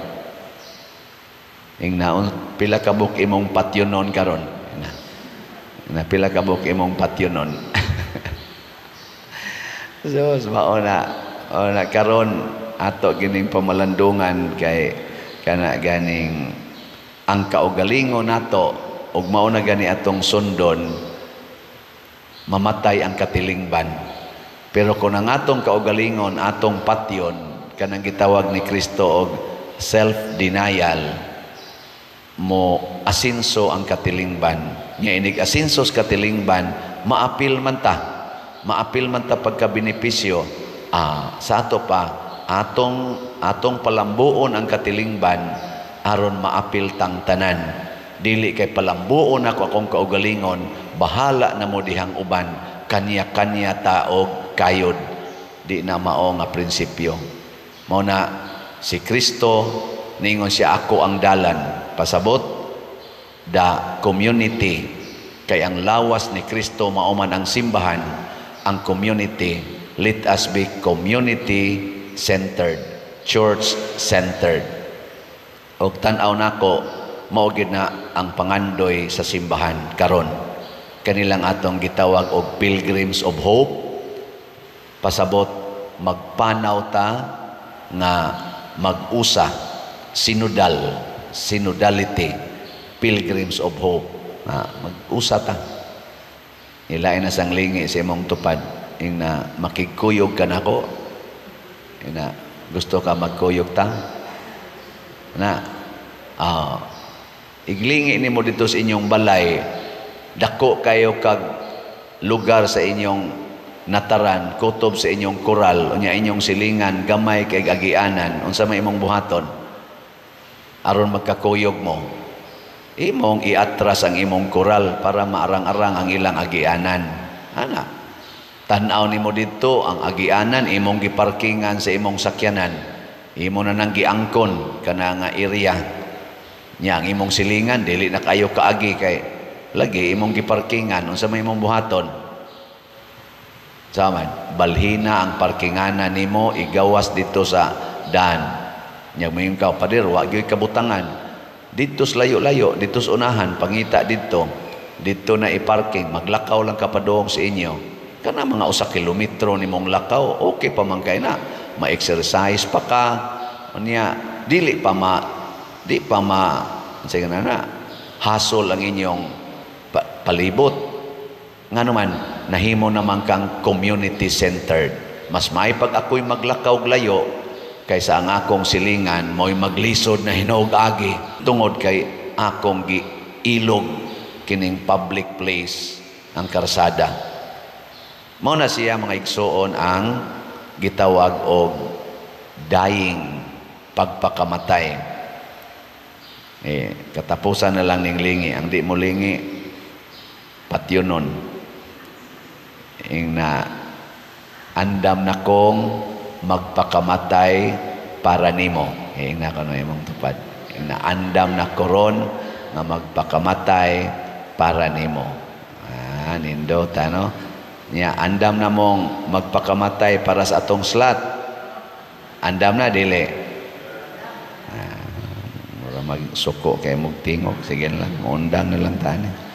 Ingnaon pila ka buk imong patyonon karon. Na pila ka buk imong patyonon. So, mauna karon ato gining pamalandungan kay kana ganing ang kaugalingon nato ug mauna gani atong sundon mamatay ang katilingban. Pero kung ang atong kaugalingon, atong patyon, kanang gitawag ni Kristo og self-denial, mo asinso ang katilingban. Nya inig asinso sa katilingban, maapil man ta pagka-benepisyo. Sa ato pa, atong palambuon ang katilingban aron maapil tang tanan. Dili kay palambuon ako akong kaugalingon, bahala na mo dihang uban, kanya-kanya taog kayod. Di na mao nga prinsipyo. Mao na si Kristo ningon siya, ako ang dalan. Pasabot the community, kay ang lawas ni Kristo mao man ang simbahan, ang community. Let us be community centered, church centered. Og tan-aw nako mao gid na ang pangandoy sa simbahan karon. Kanilang atong gitawag og pilgrims of hope. Pasabot magpanaw ta nga mag-usa, synodality, pilgrims of hope. Mag-usa ta. Ilain na sang lingi sa imong tupad. Na makikuyog ka na ko. Na gusto ka magkuyog ta. Iglingi ni mo dito sa inyong balay. Dako kayo kag lugar sa inyong nataran, kutob sa inyong koral, unya inyong silingan, gamay kay agianan, unsa may imong buhaton. Aron magkakuyog mo, imong iatras ang imong koral para maarang-arang ang ilang agianan. Tan-aw nimo dito ang agianan, imong giparkingan sa imong sakyanan, imo na nang giangkon kana nga area nya. Ang imong silingan dili na kayo kaagi kay lagi imong giparkingan, unsa may imong buhaton. Saman, balhina ang parkinganan nimo, igawas dito sa daan. Nya mayon ka pader, wa gyud kabutangan. Dito sa layo-layo, dito sa unahan, pangita dito na iparking, maglakaw lang kapadong sa inyo. Kana mga 1 kilometro nimong lakaw, okay pa man kay na. Ma-exercise pa ka. Unya, dili pa ma sige na hasol ang inyong palibot. Nga naman, nahimo naman kang community-centered. Mas may pag ako'y maglakaw layo, kaysa ang akong silingan, mo'y maglisod na hinaug-agi, tungod kay akong ilog kining public place, ang karsada. Mao na siya mga igsoon ang gitawag og dying, pagpakamatay. Katapusan na lang ning lingi. Ang di mo lingi, patyonon. Na andam na kong magpakamatay para nimo. Na kano imong tupad. Na andam na koron nga magpakamatay para nimo. Nindot ano? Nya andam na mong magpakamatay para sa atong slot. Andam na dili. Mura magsuko kay mong tingog. Sige lang, undang na lang tani.